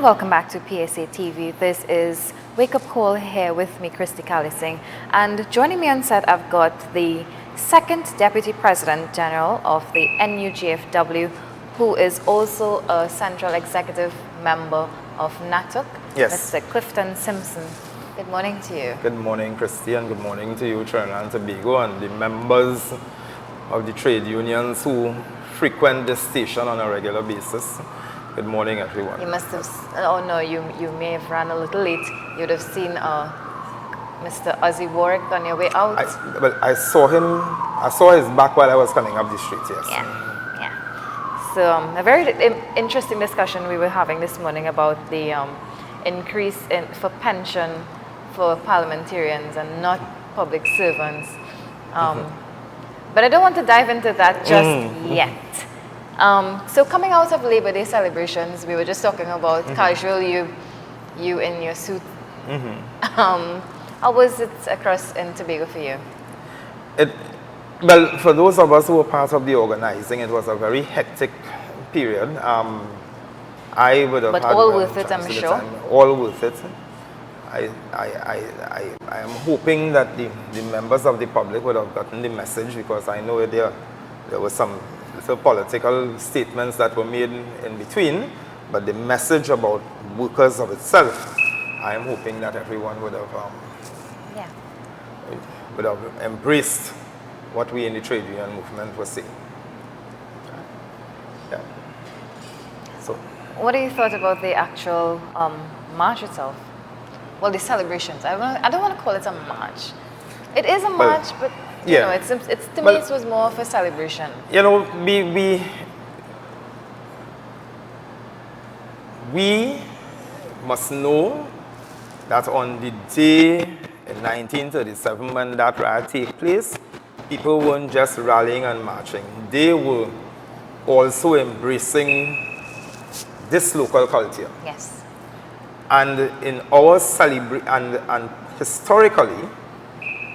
welcome back to PSA TV. This is Wake Up Call here with me, Christy Callising. And joining me on set, I've got the second Deputy President General of the NUGFW, who is also a Central Executive Member of NATUC, yes. Mr. Clifton Simpson. Good morning to you. Good morning, Christy, and good morning to you, Trinidad and Tobago, and the members of the trade unions who frequent this station on a regular basis. Good morning, everyone. You must have, oh no, you may have run a little late. You'd have seen Mr. Ozzy Warwick on your way out. I saw him, I saw his back while I was coming up the street, yes. Yeah. So a very interesting discussion we were having this morning about the increase for pension for parliamentarians and not public servants. But I don't want to dive into that just yet. So coming out of Labor Day celebrations, we were just talking about casual you in your suit. How was it across in Tobago for you? Well, for those of us who were part of the organizing, it was a very hectic period. I would have but had all worth it, I'm sure. All worth it. I am hoping that the members of the public would have gotten the message, because I know there were some little political statements that were made in between, but the message about workers of itself, I am hoping that everyone would have embraced what we in the trade union movement were saying. Yeah. So, what do you thought about the actual march itself? Well, the celebrations. I don't want to call it a march. It is a march, but you know, it's to me it was more of a celebration. You know, we must know that on the day in 1937 when that riot took place, people weren't just rallying and marching. They were also embracing this local culture. Yes. And in our and historically,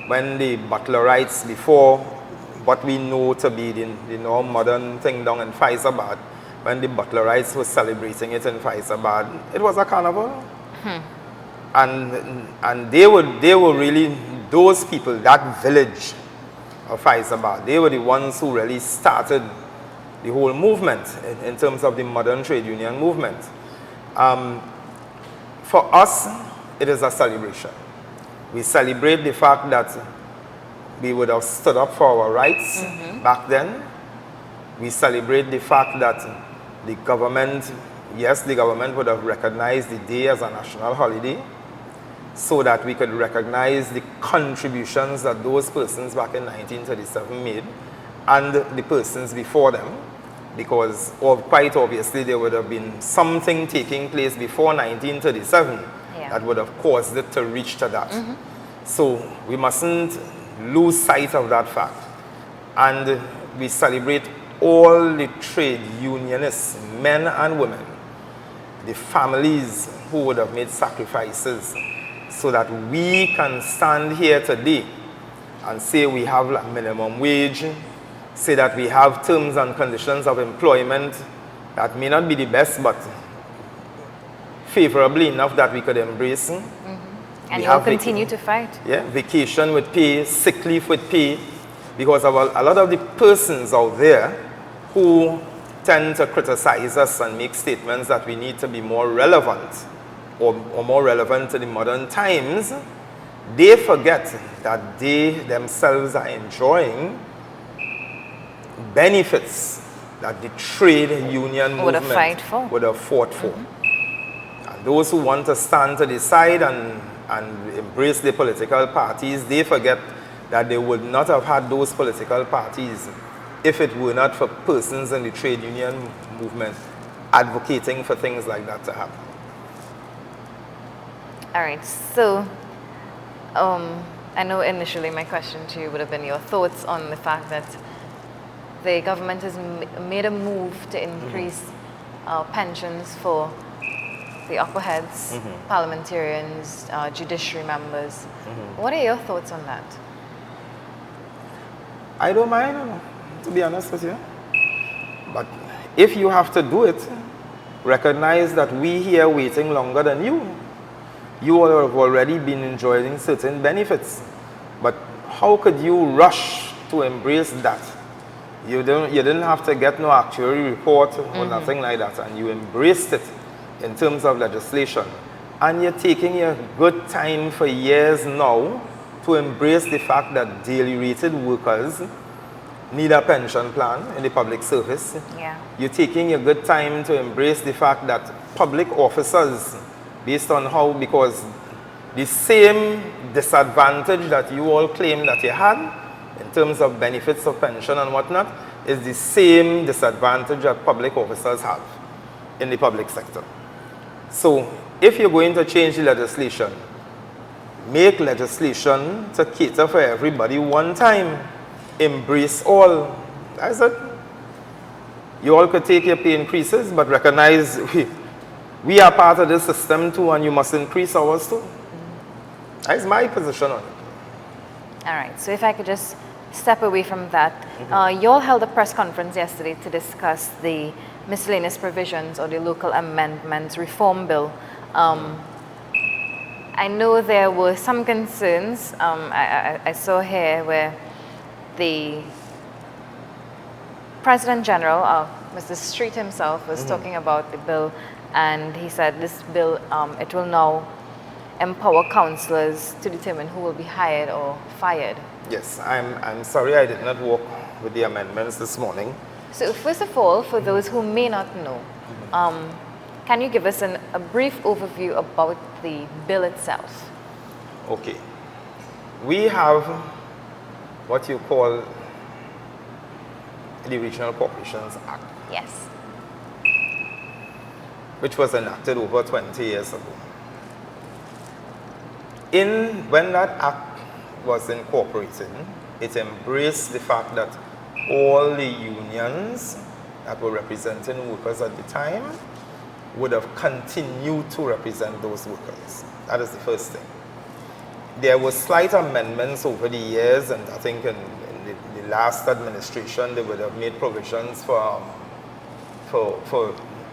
when the Butlerites, before what we know to be the now modern thing down in Faizabad, when the Butlerites were celebrating it in Faizabad, it was a carnival. And they were really, those people, that village of Faizabad, they were the ones who really started the whole movement in terms of the modern trade union movement. For us, it is a celebration. We celebrate the fact that we would have stood up for our rights back then. We celebrate the fact that the government, yes, the government would have recognized the day as a national holiday so that we could recognize the contributions that those persons back in 1937 made and the persons before them, because quite obviously there would have been something taking place before 1937 that would have caused it to reach to that. So we mustn't lose sight of that fact. And we celebrate all the trade unionists, men and women, the families who would have made sacrifices so that we can stand here today and say we have a minimum wage, say that we have terms and conditions of employment that may not be the best, but favorably enough that we could embrace. And you'll continue to fight. Yeah, vacation with pay, sick leave with pay, because of a lot of the persons out there who tend to criticize us and make statements that we need to be more relevant or more relevant to the modern times, they forget that they themselves are enjoying benefits that the trade union movement would have fought for. And those who want to stand to the side and embrace the political parties, they forget that they would not have had those political parties if it were not for persons in the trade union movement advocating for things like that to happen. All right, so I know initially my question to you would have been your thoughts on the fact that the government has made a move to increase pensions for the upper heads, parliamentarians, judiciary members. What are your thoughts on that? I don't mind, to be honest with you. But if you have to do it, recognize that we here waiting longer than you. You all have already been enjoying certain benefits. But how could you rush to embrace that? You didn't have to get no actuary report or nothing like that, and you embraced it in terms of legislation. And you're taking your good time for years now to embrace the fact that daily rated workers need a pension plan in the public service. Yeah. You're taking your good time to embrace the fact that public officers, based on how, because the same disadvantage that you all claim that you had in terms of benefits of pension and whatnot is the same disadvantage that public officers have in the public sector. So if you're going to change the legislation, make legislation to cater for everybody one time. Embrace all. That's it. You all could take your pay increases, but recognize we are part of this system too, and you must increase ours too. That's my position on it. All right. So if I could just step away from that. You all held a press conference yesterday to discuss the miscellaneous provisions or the local amendments reform bill. I know there were some concerns. I saw here where the President General, Mr. Street himself, was talking about the bill, and he said this bill, it will now empower councillors to determine who will be hired or fired. Yes, I'm sorry I did not work with the amendments this morning. So first of all, for those who may not know, can you give us a brief overview about the bill itself? Okay. We have what you call the Regional Corporations Act. Yes. Which was enacted over 20 years ago. When that act was incorporated, it embraced the fact that all the unions that were representing workers at the time would have continued to represent those workers. That is the first thing. There were slight amendments over the years, and I think in the last administration they would have made provisions for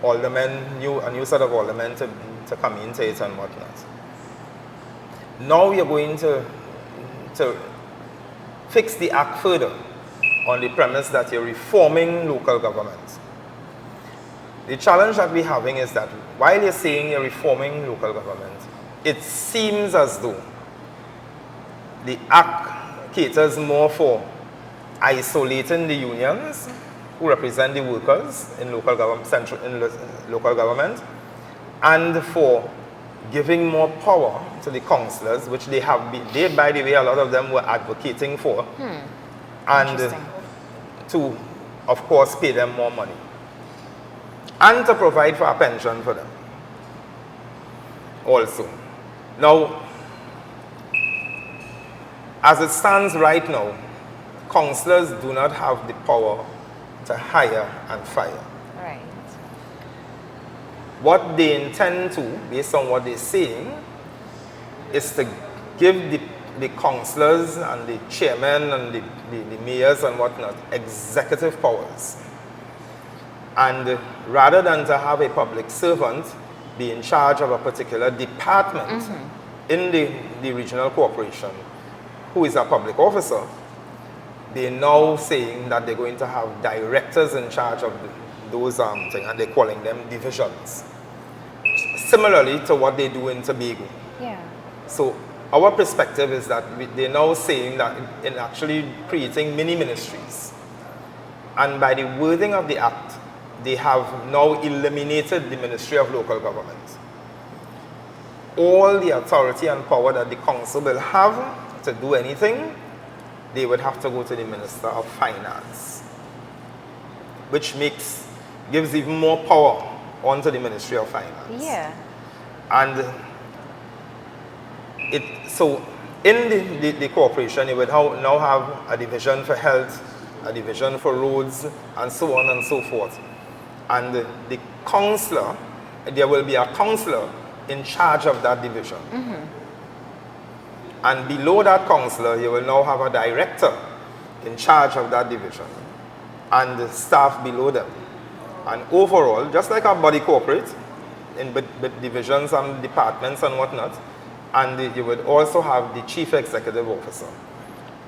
aldermen, a new set of aldermen to come into it and whatnot. Now you're going to fix the act further on the premise that you're reforming local government. The challenge that we're having is that while you're saying you're reforming local government, it seems as though the act caters more for isolating the unions who represent the workers in local government, and for giving more power to the councillors, which they have been, by the way, a lot of them were advocating for, and to, of course, pay them more money, and to provide for a pension for them also. Now, as it stands right now, councillors do not have the power to hire and fire. Right. What they intend to, based on what they're saying, is to give the councillors and the chairmen and the mayors and whatnot executive powers. And rather than to have a public servant be in charge of a particular department in the regional corporation, who is a public officer, they're now saying that they're going to have directors in charge of those things, and they're calling them divisions. Similarly to what they do in Tobago. Yeah. So our perspective is that they're now saying that in actually creating mini ministries. And by the wording of the act, they have now eliminated the Ministry of Local Government. All the authority and power that the council will have to do anything, they would have to go to the Minister of Finance, which gives even more power onto the Ministry of Finance. Yeah. And so in the corporation, you would now have a division for health, a division for roads, and so on and so forth. And the councillor, there will be a councillor in charge of that division. And below that councillor, you will now have a director in charge of that division and the staff below them. And overall, just like a body corporate, with divisions and departments and whatnot, and you would also have the chief executive officer,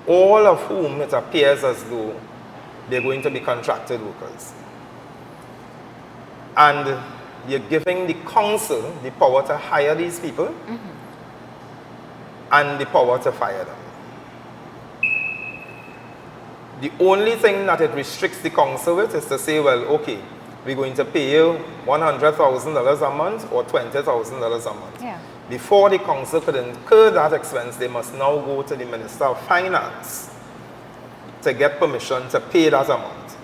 all of whom it appears as though they're going to be contracted workers. And you're giving the council the power to hire these people and the power to fire them. The only thing that it restricts the council with is to say, well, okay, we're going to pay you $100,000 a month or $20,000 a month. Yeah. Before the council could incur that expense, they must now go to the Minister of Finance to get permission to pay that amount.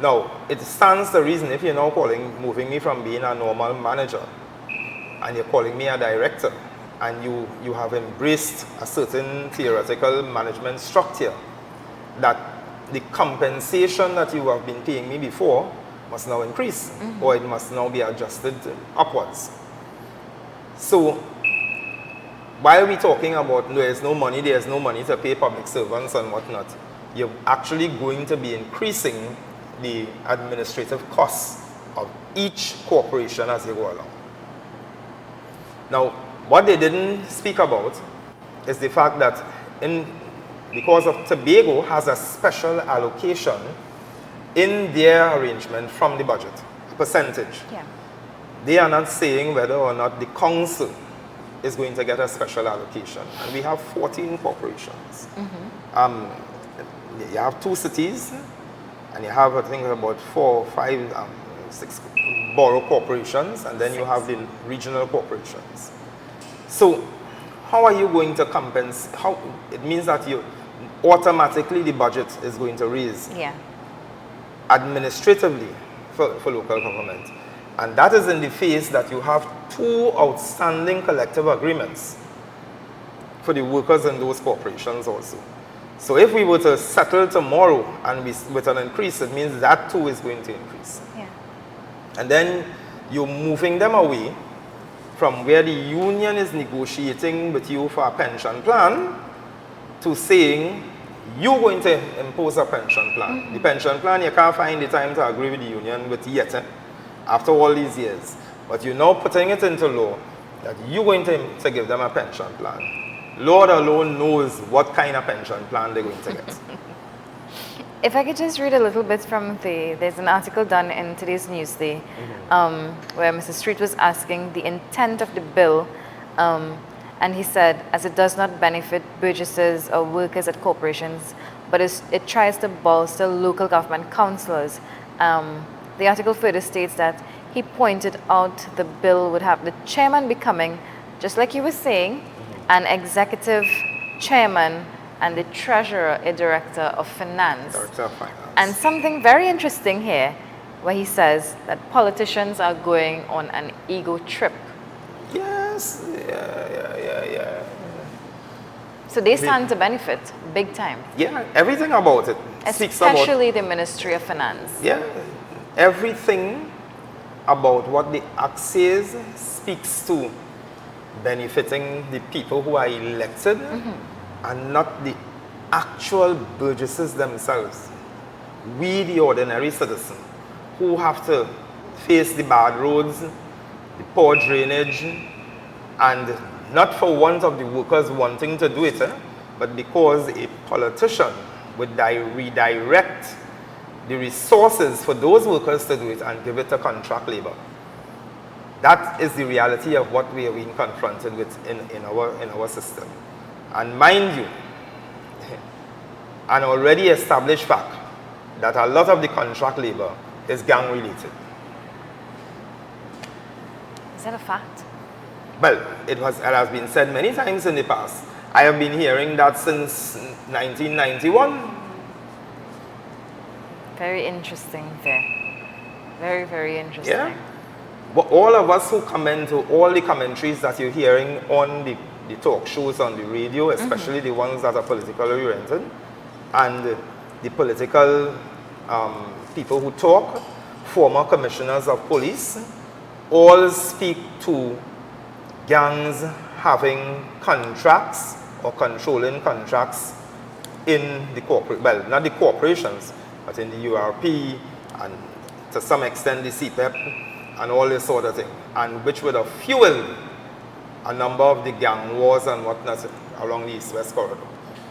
Now, it stands to reason if you're now moving me from being a normal manager and you're calling me a director and you have embraced a certain theoretical management structure, that the compensation that you have been paying me before must now increase, or it must now be adjusted upwards. So, while we're talking about there's no money to pay public servants and whatnot, you're actually going to be increasing the administrative costs of each corporation as they go along. Now, what they didn't speak about is the fact that because of Tobago has a special allocation in their arrangement from the budget, a percentage. Yeah. They are not saying whether or not the council is going to get a special allocation. And we have 14 corporations. You have 2 cities, and you have, I think, about 4, 5, 6 borough corporations, and then you have the regional corporations. So, how are you going to compensate? It means that automatically the budget is going to raise administratively for local government. And that is in the face that you have 2 outstanding collective agreements for the workers in those corporations also. So if we were to settle tomorrow and with an increase, it means that too is going to increase. Yeah. And then you're moving them away from where the union is negotiating with you for a pension plan to saying you're going to impose a pension plan. The pension plan, you can't find the time to agree with the union with yet, after all these years. But you're now putting it into law that you're going to give them a pension plan. Lord alone knows what kind of pension plan they're going to get. If I could just read a little bit from there's an article done in today's Newsday where Mr. Street was asking the intent of the bill, and he said, as it does not benefit burgesses or workers at corporations, but it tries to bolster local government councillors. The article further states that he pointed out the bill would have the chairman becoming, just like you were saying, an executive chairman and the treasurer a director of finance. Director of Finance. And something very interesting here where he says that politicians are going on an ego trip. Yes, yeah. So they stand to benefit big time. Yeah, everything about it speaks about... Especially the Ministry of Finance. Yeah, everything about what the Act says speaks to benefiting the people who are elected and not the actual burgesses themselves. We, the ordinary citizen, who have to face the bad roads, the poor drainage, and not for want of the workers wanting to do it, but because a politician would redirect the resources for those workers to do it and give it to contract labor. That is the reality of what we are being confronted with in our system. And mind you, an already established fact that a lot of the contract labor is gang related. Is that a fact? Well, it has been said many times in the past. I have been hearing that since 1991. Very interesting there. Very, very interesting. Yeah. But all of us who comment to all the commentaries that you're hearing on the talk shows on the radio, especially the ones that are politically oriented, and the political people who talk, former commissioners of police, all speak to gangs having contracts or controlling contracts in the corporate, well, not the corporations, but in the URP and to some extent the CPEP and all this sort of thing, and which would have fueled a number of the gang wars and whatnot along the East-West corridor.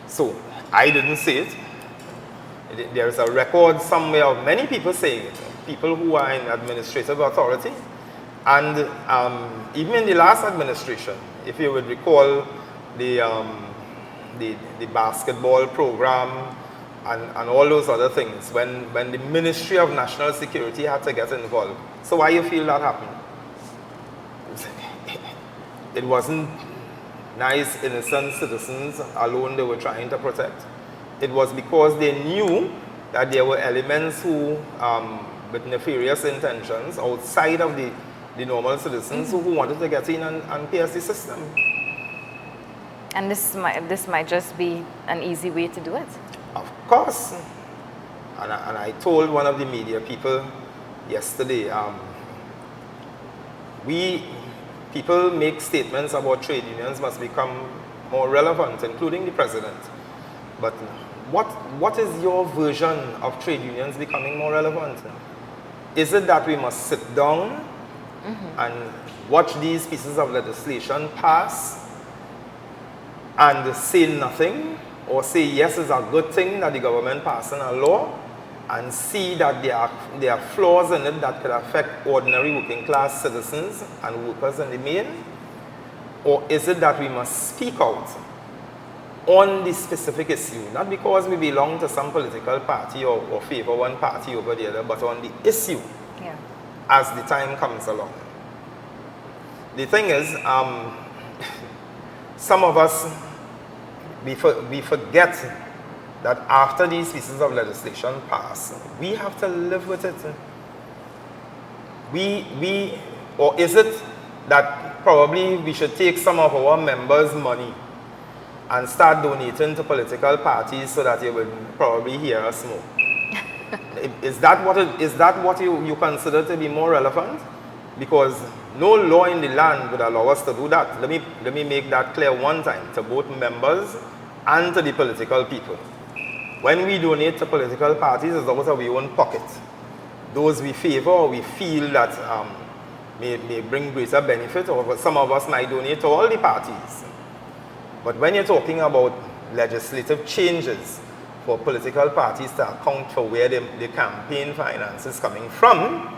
So I didn't say it. There is a record somewhere of many people saying it, people who are in administrative authority. And even in the last administration, if you would recall the basketball program and all those other things, when the Ministry of National Security had to get involved. So why you feel that happened? It wasn't nice, innocent citizens alone they were trying to protect. It was because they knew that there were elements who, with nefarious intentions outside of the normal citizens who wanted to get in and pierce the system. And this might just be an easy way to do it. Of course. And I told one of the media people yesterday, people make statements about trade unions must become more relevant, including the president. But what is your version of trade unions becoming more relevant? Is it that we must sit down and watch these pieces of legislation pass and say nothing, or say yes, it's a good thing that the government passing a law, and see that there are flaws in it that could affect ordinary working class citizens and workers in the main? Or is it that we must speak out on the specific issue, not because we belong to some political party or favor one party over the other, but on the issue as the time comes along? The thing is, some of us, we forget that after these pieces of legislation pass, we have to live with it. Or is it that probably we should take some of our members' money and start donating to political parties so that you will probably hear us more? Is that what you consider to be more relevant? Because no law in the land would allow us to do that. Let me make that clear one time to both members and to the political people. When we donate to political parties, it's out of our own pocket. Those we favor or we feel that may bring greater benefit, or some of us might donate to all the parties. But when you're talking about legislative changes for political parties to account for where the campaign finance is coming from,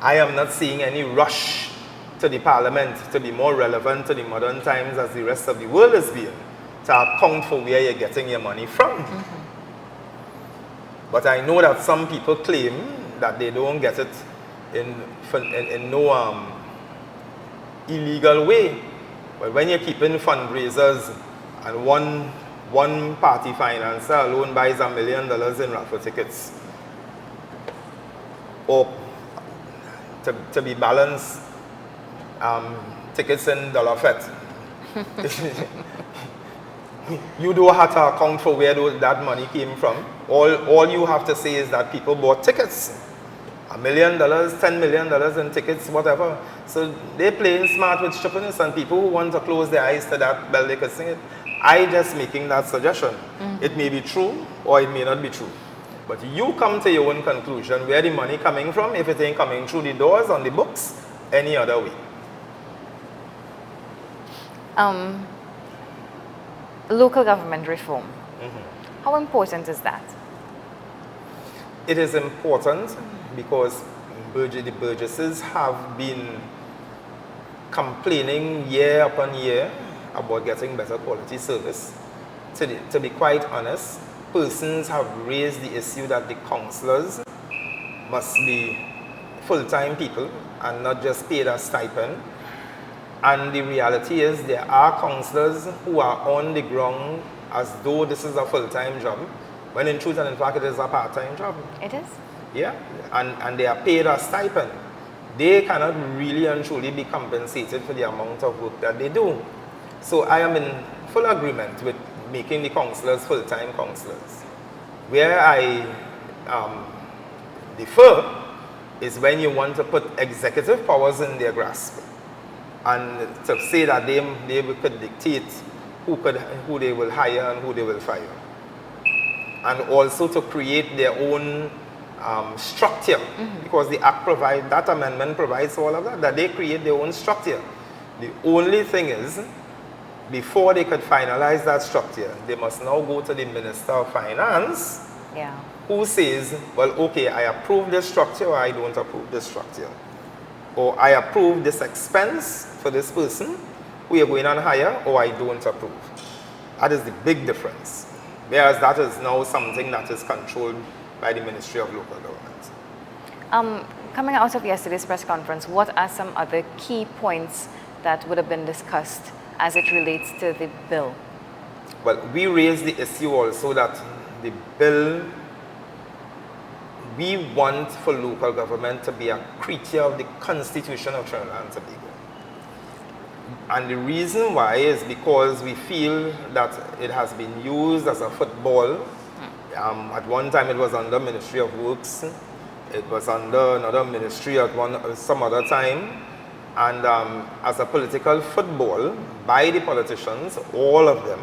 I am not seeing any rush to the parliament to be more relevant to the modern times as the rest of the world is being, to account for where you're getting your money from. But I know that some people claim that they don't get it in no illegal way. But when you're keeping fundraisers and one party financer alone buys $1 million in raffle tickets, or to be balanced, tickets in dollar fet. You don't have to account for where that money came from. All you have to say is that people bought tickets. $1 million, $10 million in tickets, whatever. So they're playing smart with stupidness, and people who want to close their eyes to that bell, they could sing it. I just making that suggestion. It may be true or it may not be true. But you come to your own conclusion where the money coming from, if it ain't coming through the doors on the books, any other way. Local government reform. How important is that? It is important because the Burgesses have been complaining year upon year about getting better quality service. To be quite honest, persons have raised the issue that the councillors must be full-time people and not just paid a stipend. And the reality is there are councillors who are on the ground as though this is a full-time job, when in truth and in fact it is a part-time job. It is? Yeah, and they are paid a stipend. They cannot really and truly be compensated for the amount of work that they do. So I am in full agreement with making the councillors full-time councillors. Where I differ is when you want to put executive powers in their grasp and to say that they could dictate who they will hire and who they will fire, and also to create their own structure, because the Act provides, that amendment provides all of that they create their own structure. The only thing is, before they could finalize that structure, they must now go to the Minister of Finance, who says, well, okay, I approve this structure or I don't approve this structure. Or I approve this expense for this person who you're going on hire, or I don't approve. That is the big difference. Whereas that is now something that is controlled by the Ministry of Local Government. Coming out of yesterday's press conference, what are some other key points that would have been discussed as it relates to the bill? Well, we raised the issue also that the bill, we want for local government to be a creature of the Constitution of Trinidad and Tobago. And the reason why is because we feel that it has been used as a football. At one time it was under Ministry of Works, it was under another ministry at some other time, and as a political football by the politicians, all of them,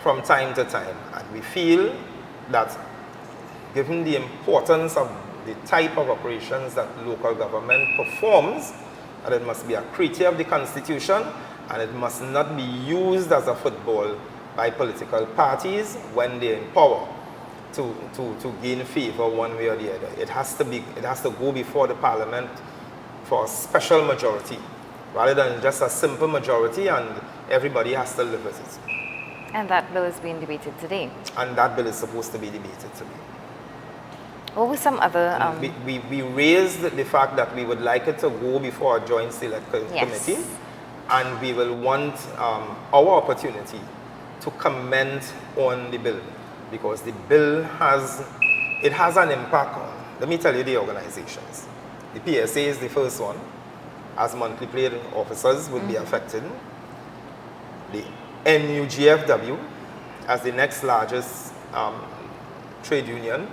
from time to time. And we feel that given the importance of the type of operations that local government performs, that it must be a creature of the Constitution and it must not be used as a football by political parties when they're in power to gain favor one way or the other. It has to go before the Parliament for a special majority rather than just a simple majority, and everybody has to live with it. And that bill is being debated today. And that bill is supposed to be debated today. What were some other... We raised the fact that we would like it to go before a joint select committee, and we will want our opportunity to comment on the bill, because the bill has an impact on, let me tell you, the organizations. The PSA is the first one, as monthly paid officers would be affected. The NUGFW, as the next largest trade union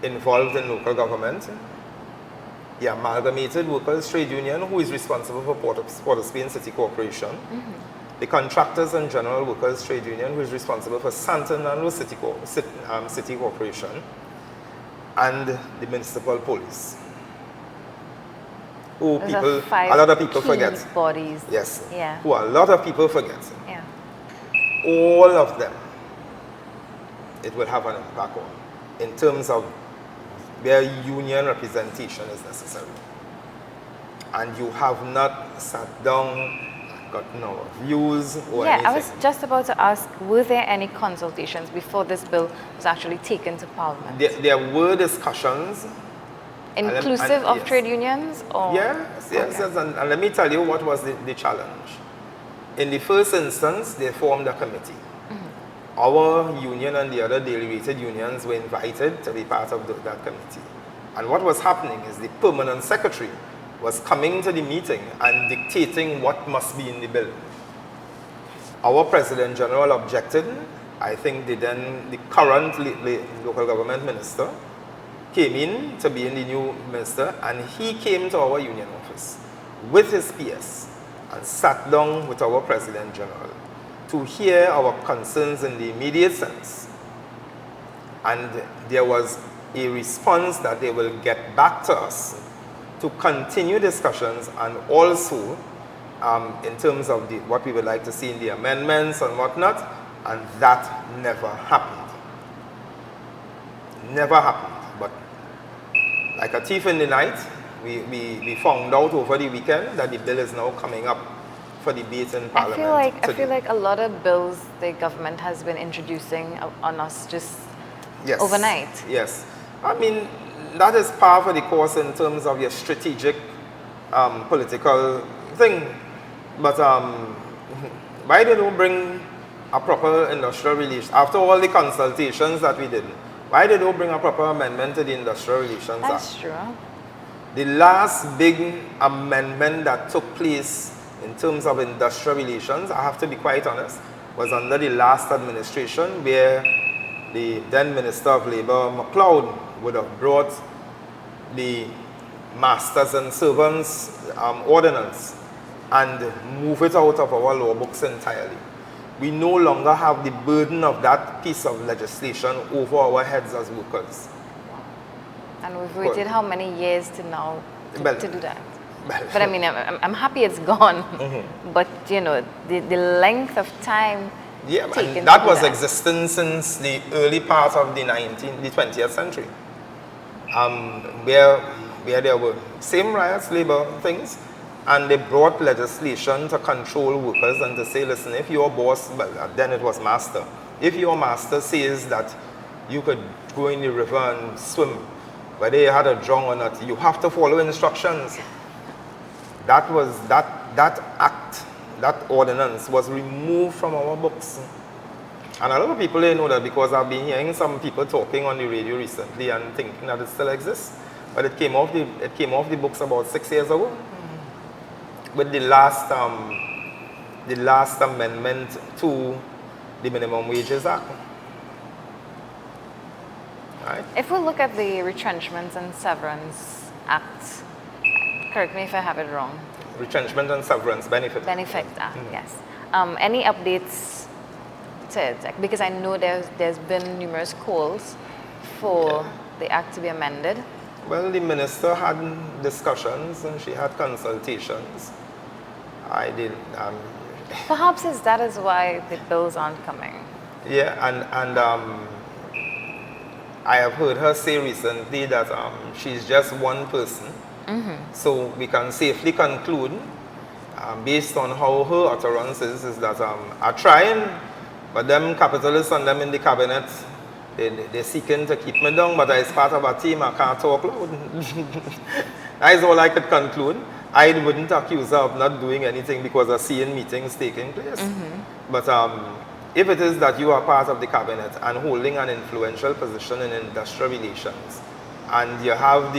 involved in local government, the Amalgamated Workers Trade Union, who is responsible for Port of Spain City Corporation, the Contractors and General Workers Trade Union, who is responsible for Santo Fernando City Corporation, and the Municipal Police, who a lot of people forget. Bodies. Yes. Yeah. Who a lot of people forget. Yeah. All of them, it will have an impact on, in terms of where union representation is necessary. And you have not sat down, gotten our views or anything. I was just about to ask, were there any consultations before this bill was actually taken to Parliament? There were discussions. Inclusive of trade unions? Or? Yes. And let me tell you what was the challenge. In the first instance, they formed a committee. Our union and the other daily rated unions were invited to be part of that committee. And what was happening is the permanent secretary was coming to the meeting and dictating what must be in the bill. Our President General objected. I think the current local government minister came in to be in the new minister, and he came to our union office with his PS and sat down with our President General to hear our concerns in the immediate sense. And there was a response that they will get back to us to continue discussions, and also in terms of what we would like to see in the amendments and whatnot, and that never happened. Never happened. But like a thief in the night, we found out over the weekend that the bill is now coming up for debate in Parliament. I feel like a lot of bills the government has been introducing on us just overnight. Yes. I mean, that is par for the course in terms of your strategic political thing. But why they don't bring a proper industrial relation? After all the consultations that we did, why they don't bring a proper amendment to the Industrial Relations Act? That's true. The last big amendment that took place in terms of industrial relations, I have to be quite honest, was under the last administration, where the then Minister of Labour, MacLeod, would have brought the Masters and Servants ordinance and move it out of our law books entirely. We no longer have the burden of that piece of legislation over our heads as workers. And we've waited how many years to now Well, to do that? But I mean, I'm happy it's gone. But you know, the length of time Yeah, taken and that to do was that. existing since the early part of the 20th century. Where there were same riots, labor things, and they brought legislation to control workers and to say, listen, if your boss, well, then it was master, if your master says that you could go in the river and swim, whether you had a drown or not, you have to follow instructions. That was that act, that ordinance was removed from our books. And a lot of people didn't know that, because I've been hearing some people talking on the radio recently and thinking that it still exists. But it came off the books about 6 years ago with the last amendment to the Minimum Wages Act. Right? If we look at the Retrenchments and Severance Act, correct me if I have it wrong. Retrenchment and Severance Benefit. Benefit Act, yes. Any updates to it? Because I know there's been numerous calls for the act to be amended. Well, the minister had discussions and she had consultations. I did. Perhaps that is why the bills aren't coming. Yeah, and I have heard her say recently that she's just one person. So we can safely conclude, based on how her utterances is that are trying, but them capitalists and them in the cabinet, they're seeking to keep me down, but as part of a team, I can't talk loud. That is all I could conclude. I wouldn't accuse her of not doing anything because of seeing meetings taking place. But if it is that you are part of the cabinet and holding an influential position in industrial relations, and you have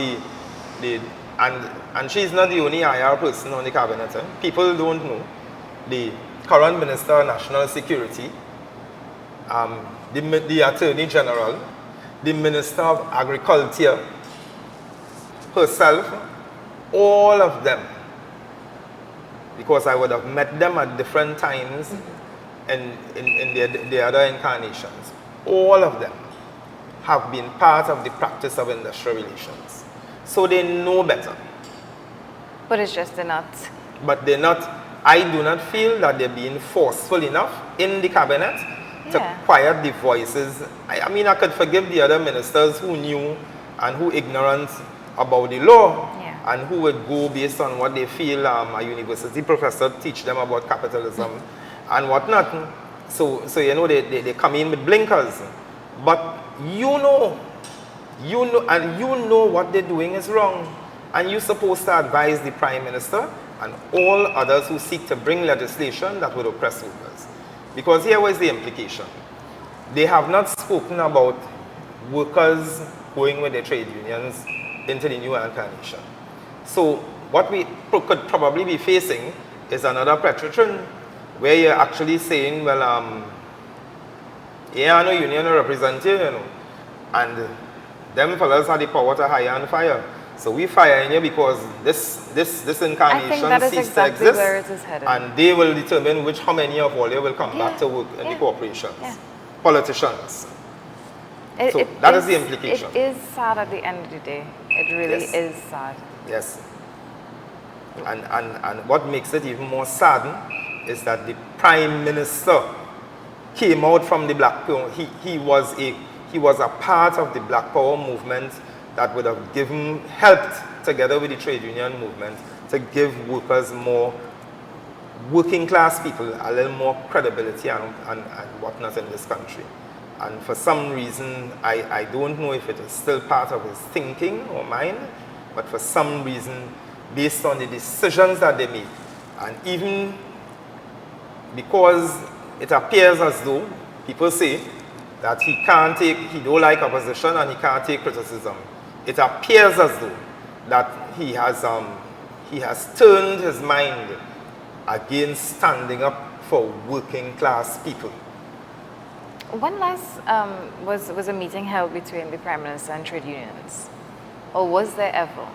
and she's not the only IR person on the cabinet. People don't know the current Minister of National Security, the Attorney General, the Minister of Agriculture, herself, all of them, because I would have met them at different times in their other incarnations. All of them have been part of the practice of industrial relations. So they know better. But it's just they're not. But they're not, I do not feel that they're being forceful enough in the cabinet to quiet the voices. I mean, I could forgive the other ministers who knew and who ignorant about the law and who would go based on what they feel a university professor teach them about capitalism and whatnot. So you know, they come in with blinkers. But you know what they're doing is wrong. And you're supposed to advise the Prime Minister and all others who seek to bring legislation that would oppress workers. Because here was the implication. They have not spoken about workers going with their trade unions into the new incarnation. So what we could probably be facing is another Petrotron where you're actually saying, well, yeah, no union representative, you know, and them fellas have the power to hire and fire. So we fire in here because this incarnation ceases to exist, where it is headed. And they will determine how many of all you will come back to work in the corporations, politicians. So that is the implication. It is sad at the end of the day. It really is sad. Yes. And what makes it even more sad is that the Prime Minister came out from the Black Power. He was a part of the Black Power movement that would have helped together with the trade union movement to give workers more, working class people, a little more credibility and whatnot in this country. And for some reason, I don't know if it is still part of his thinking or mind, but for some reason, based on the decisions that they make, and even because it appears as though people say that he don't like opposition and he can't take criticism. It appears as though that he has turned his mind against standing up for working class people. When last was a meeting held between the Prime Minister and trade unions? Or was there ever?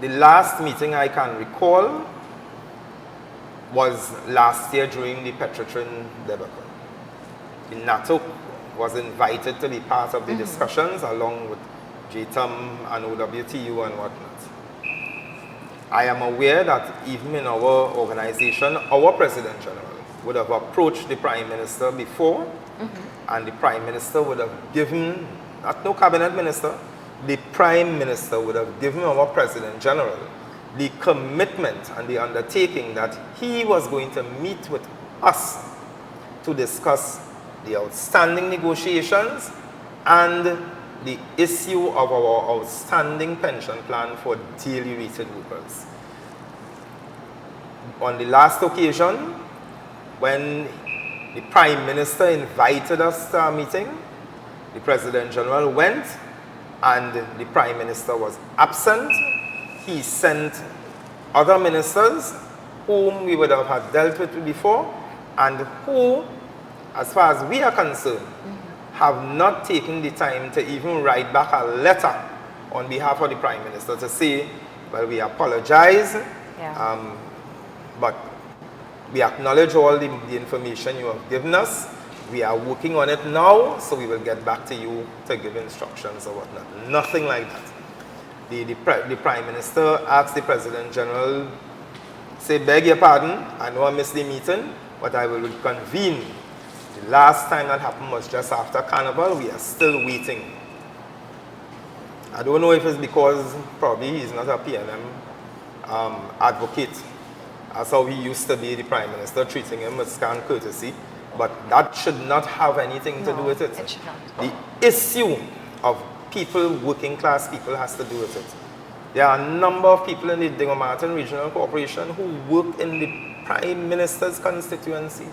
The last meeting I can recall was last year during the Petrotron debacle. The NATO was invited to be part of the discussions along with JTUM and OWTU and whatnot. I am aware that even in our organization, our President General would have approached the Prime Minister before, and the Prime Minister would have given, not no Cabinet Minister, the Prime Minister would have given our President General the commitment and the undertaking that he was going to meet with us to discuss the outstanding negotiations and the issue of our outstanding pension plan for daily rated workers. On the last occasion, when the Prime Minister invited us to our meeting, the President General went and the Prime Minister was absent. He sent other ministers whom we would have had dealt with before and who, as far as we are concerned, have not taken the time to even write back a letter on behalf of the Prime Minister to say, well, we apologize, but we acknowledge all the information you have given us. We are working on it now, so we will get back to you to give instructions or whatnot. Nothing like that. The Prime Minister asked the President General, say, beg your pardon, I know I missed the meeting, but I will convene. The last time that happened was just after Carnival. We are still waiting. I don't know if it's because probably he's not a PNM advocate. That's how he used to be, the Prime Minister, treating him with scant courtesy. But that should not have anything to do with it. It should not. The issue of people, working class people, has to do with it. There are a number of people in the Dingo-Martin Regional Corporation who work in the Prime Minister's constituency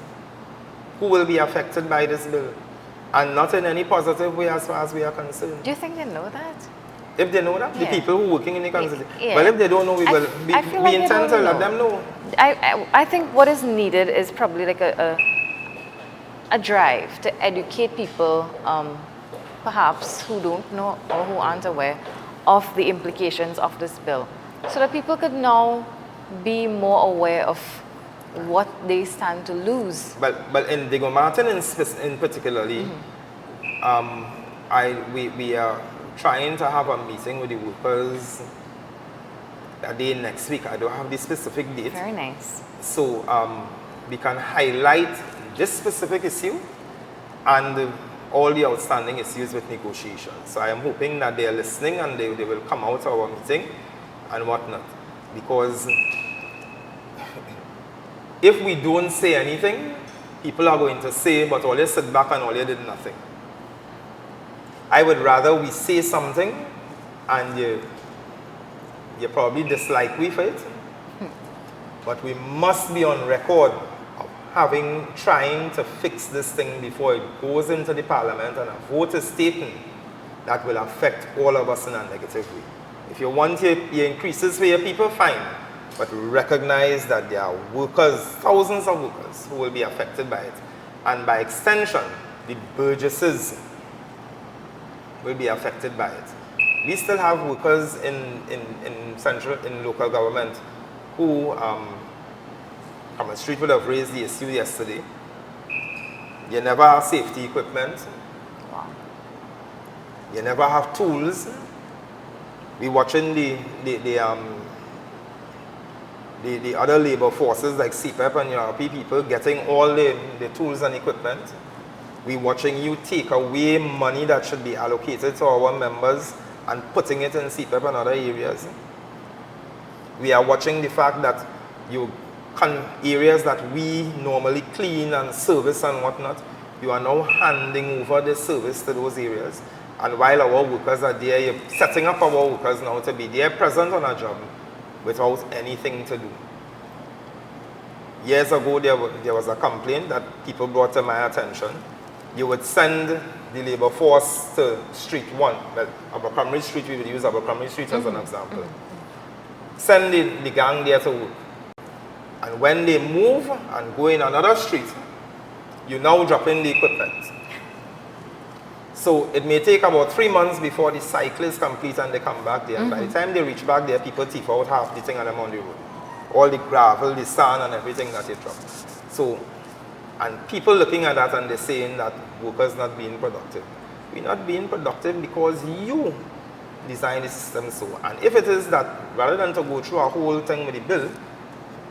who will be affected by this bill, and not in any positive way as far as we are concerned. Do you think they know that? If they know that, Yeah. the people who are working in the constituency. Yeah. Well, if they don't know, we will I feel like they intend to don't let know. them know. I think what is needed is probably like a drive to educate people, perhaps who don't know or who aren't aware of the implications of this bill, so that people could now be more aware of what they stand to lose. But in Dingo-Martin in particularly, we are trying to have a meeting with the workers that day next week. I don't have the specific date. Very nice. So we can highlight this specific issue and all the outstanding issues with negotiations. So I am hoping that they are listening and they will come out to our meeting and whatnot. Because if we don't say anything, people are going to say, but all you sit back and all you did nothing. I would rather we say something and you probably dislike me for it, but we must be on record of trying to fix this thing before it goes into the parliament and a vote is taken that will affect all of us in a negative way. If you want your increases for your people, fine. But recognize that there are workers, thousands of workers, who will be affected by it. And by extension, the burgesses will be affected by it. We still have workers in local government who, Common Street would have raised the issue yesterday. You never have safety equipment. Wow. You never have tools. We're watching the other labor forces like CPEP and URP people getting all the tools and equipment. We're watching you take away money that should be allocated to our members and putting it in CPEP and other areas. We are watching the fact that areas that we normally clean and service and whatnot, you are now handing over the service to those areas. And while our workers are there, you're setting up our workers now to be there present on a job without anything to do. Years ago, there was a complaint that people brought to my attention. You would send the labor force to Street 1, well, Abercrombie Street, we would use Abercrombie Street as an example. Send the gang there to work. And when they move and go in another street, you now drop in the equipment. So it may take about 3 months before the cycle is complete and they come back there. And by the time they reach back there, people thief out half the thing and them on the road. All the gravel, the sand and everything that they drop. So, and people looking at that and they're saying that workers not being productive. We're not being productive because you design the system so. And if it is that, rather than to go through a whole thing with the bill,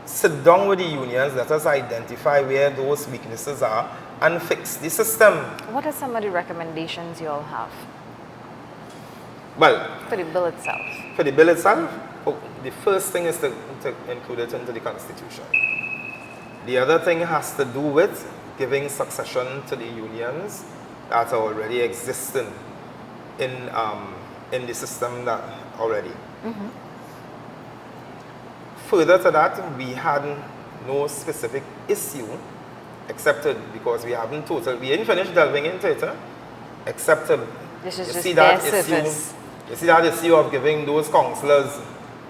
sit down with the unions, let us identify where those weaknesses are and fix the system. What are some of the recommendations you all have? Well, For the bill itself. for the bill itself, the first thing is to include it into the Constitution. The other thing has to do with giving succession to the unions that are already existing in the system that already. Further to that, we had no specific issue, except because we haven't we didn't finish delving into it, except This is you just see their that issue. service. You see that issue of giving those councillors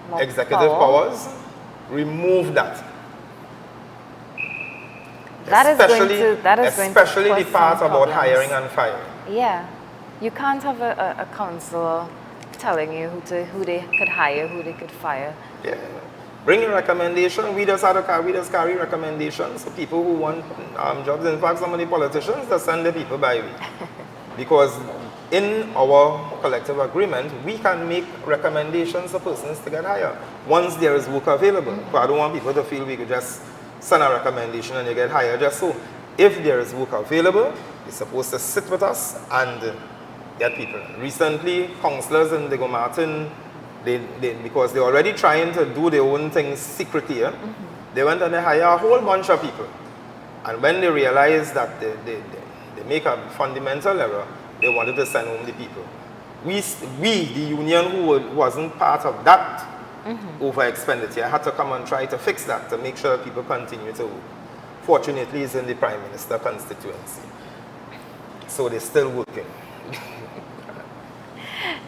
More executive power. powers? Remove that. That is going to especially cause the part some about problems. hiring and firing. Yeah. You can't have a councillor telling you who they could hire, who they could fire. Yeah. Bring a recommendation. We just carry recommendations for people who want jobs. In fact, some of the politicians just send the people by way. Because in our collective agreement, we can make recommendations for persons to get hired once there is work available. But I don't want people to feel we could just send a recommendation and you get hired just so. If there is work available, you're supposed to sit with us and get people. Recently, councillors in Diego Martin, because they're already trying to do their own things secretly, they went and they hired a whole bunch of people. And when they realized that they make a fundamental error, they wanted to send home the people. We the union who wasn't part of that over expenditure, had to come and try to fix that to make sure people continue to work. Fortunately, it's in the Prime Minister constituency. So they're still working.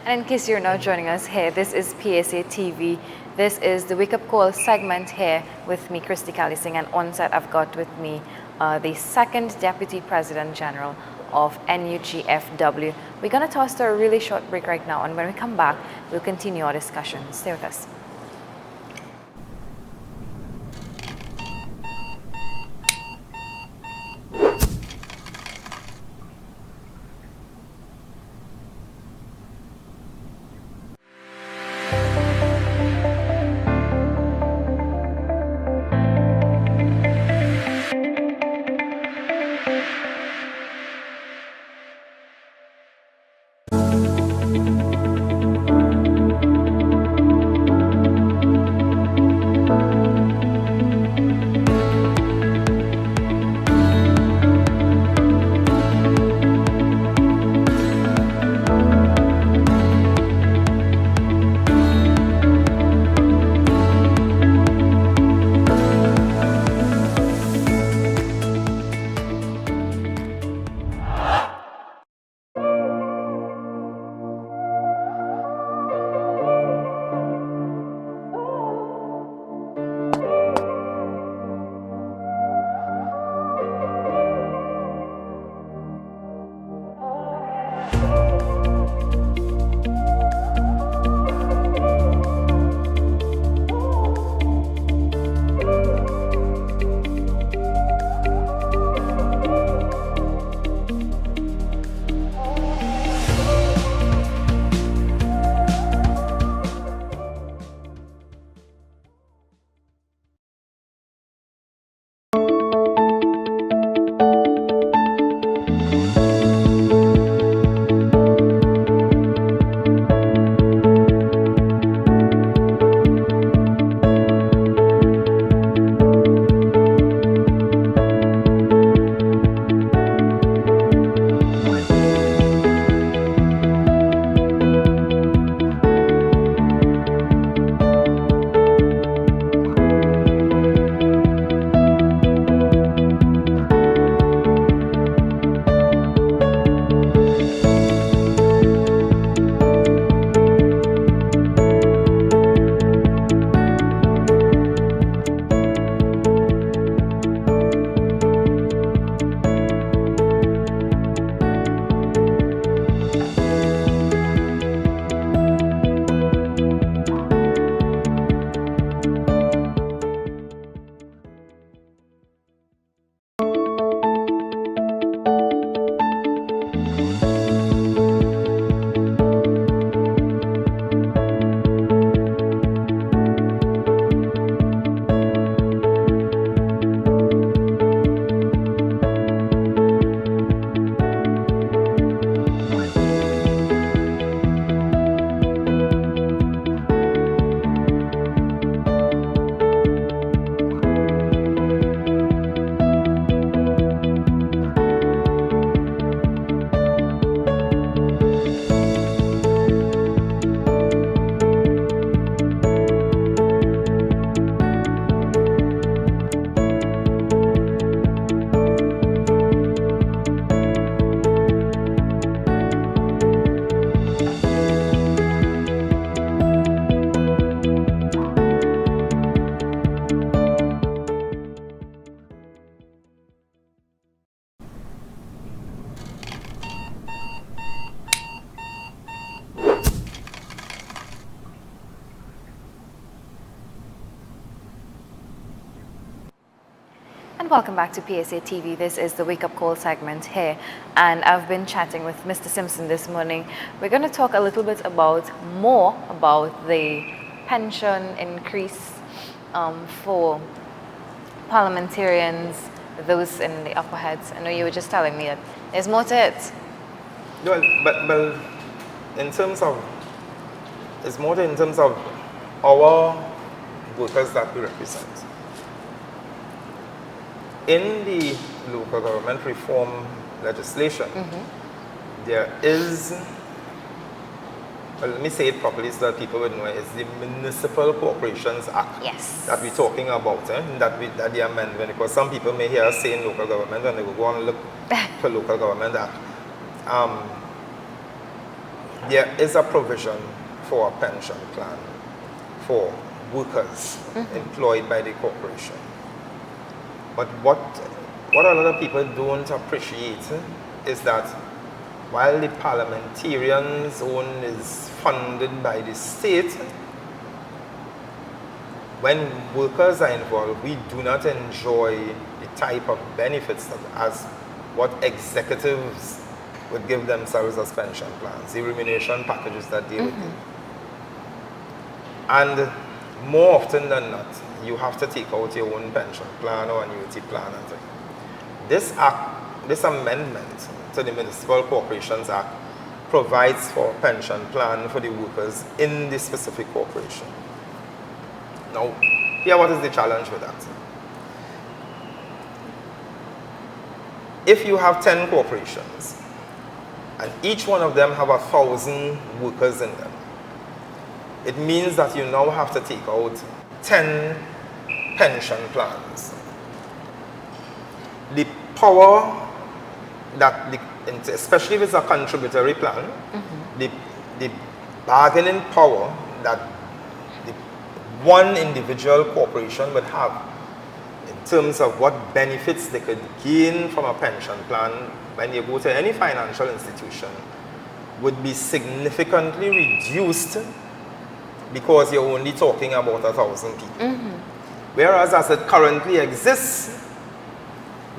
And in case you're now joining us here, this is PSA TV. This is the Wake Up Call segment here with me, Christy Callising, and on set I've got with me the second Deputy President General of NUGFW. We're going to toss to a really short break right now, and when we come back, we'll continue our discussion. Stay with us. And welcome back to PSA TV. This is the Wake Up Call segment here, and I've been chatting with Mr. Simpson this morning. We're going to talk a little bit more about the pension increase for parliamentarians, those in the upper heads. I know you were just telling me that there's more to it. Well, but in terms of, it's more in terms of our workers that we represent. In the local government reform legislation, there is, well, let me say it properly so that people would know, it's the Municipal Corporations Act that we're talking about, that the amendment, because some people may hear us saying local government and they will go and look for local government act. There is a provision for a pension plan for workers employed by the corporation. But what a lot of people don't appreciate is that while the parliamentarians' own is funded by the state, when workers are involved, we do not enjoy the type of benefits that as what executives would give themselves as pension plans, the remuneration packages that they would do. And more often than not, you have to take out your own pension plan or annuity plan and things. This amendment to the Municipal Corporations Act provides for a pension plan for the workers in the specific corporation. Now, here what is the challenge with that? If you have 10 corporations, and each one of them have 1,000 workers in them, it means that you now have to take out 10 pension plans. The power that, especially if it's a contributory plan, the bargaining power that the one individual corporation would have in terms of what benefits they could gain from a pension plan when you go to any financial institution would be significantly reduced because you're only talking about 1,000 people. Whereas as it currently exists,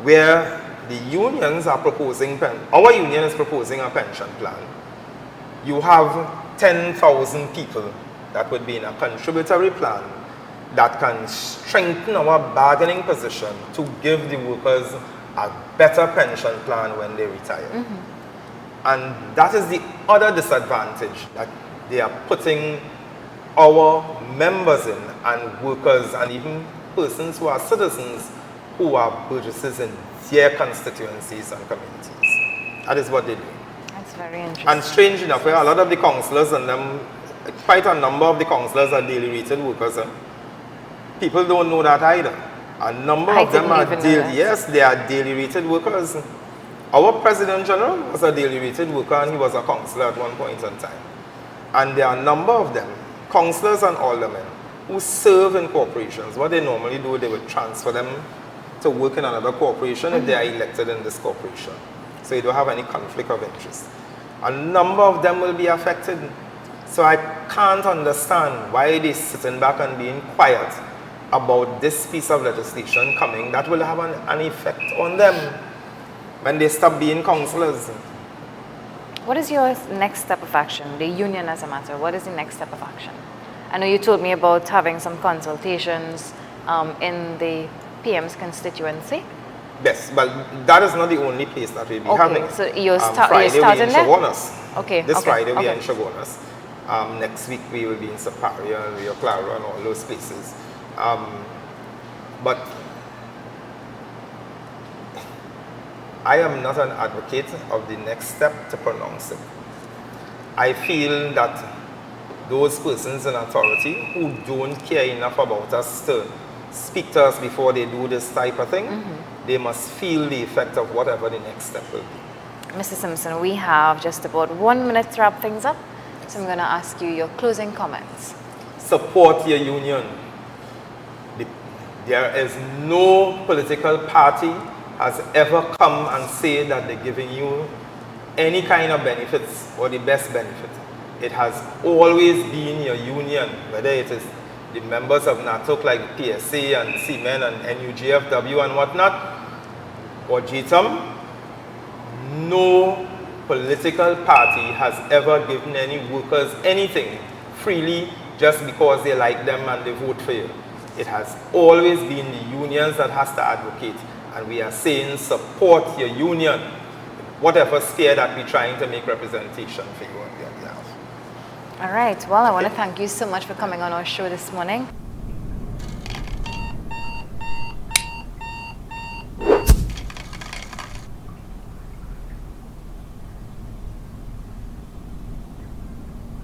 where the unions are proposing, our union is proposing a pension plan, you have 10,000 people that would be in a contributory plan that can strengthen our bargaining position to give the workers a better pension plan when they retire. And that is the other disadvantage that they are putting our members in, and workers, and even persons who are citizens who are burgesses in their constituencies and communities. That is what they do. That's very interesting. And strange enough, a lot of the councillors and them, quite a number of the councillors are daily rated workers. People don't know that either. A number of them are they are daily rated workers. Our President General was a daily rated worker and he was a councillor at one point in time. And there are a number of them, councillors and aldermen, who serve in corporations. What they normally do, they would transfer them to work in another corporation if they are elected in this corporation. So you don't have any conflict of interest. A number of them will be affected. So I can't understand why they're sitting back and being quiet about this piece of legislation coming that will have an effect on them when they stop being councillors. What is your next step of action, the union as a matter? What is the next step of action? I know you told me about having some consultations in the PM's constituency. Yes, but that is not the only place that we'll be having. So you're Friday we're in Chaguanas. This Friday we're in Chaguanas. Next week we will be in Saparia and Rio Claro and all those places. But I am not an advocate of the next step to pronounce it. I feel that those persons in authority who don't care enough about us to speak to us before they do this type of thing, they must feel the effect of whatever the next step will be. Mr. Simpson, we have just about 1 minute to wrap things up, so I'm going to ask you your closing comments. Support your union. There is no political party has ever come and say that they're giving you any kind of benefits or the best benefit. It has always been your union, whether it is the members of NATOC like the PSA and CMEN and NUGFW and whatnot, or GTAM, no political party has ever given any workers anything freely just because they like them and they vote for you. It has always been the unions that has to advocate, and we are saying support your union, whatever sphere that we're trying to make representation for you on their behalf. All right, well, I want to thank you so much for coming on our show this morning.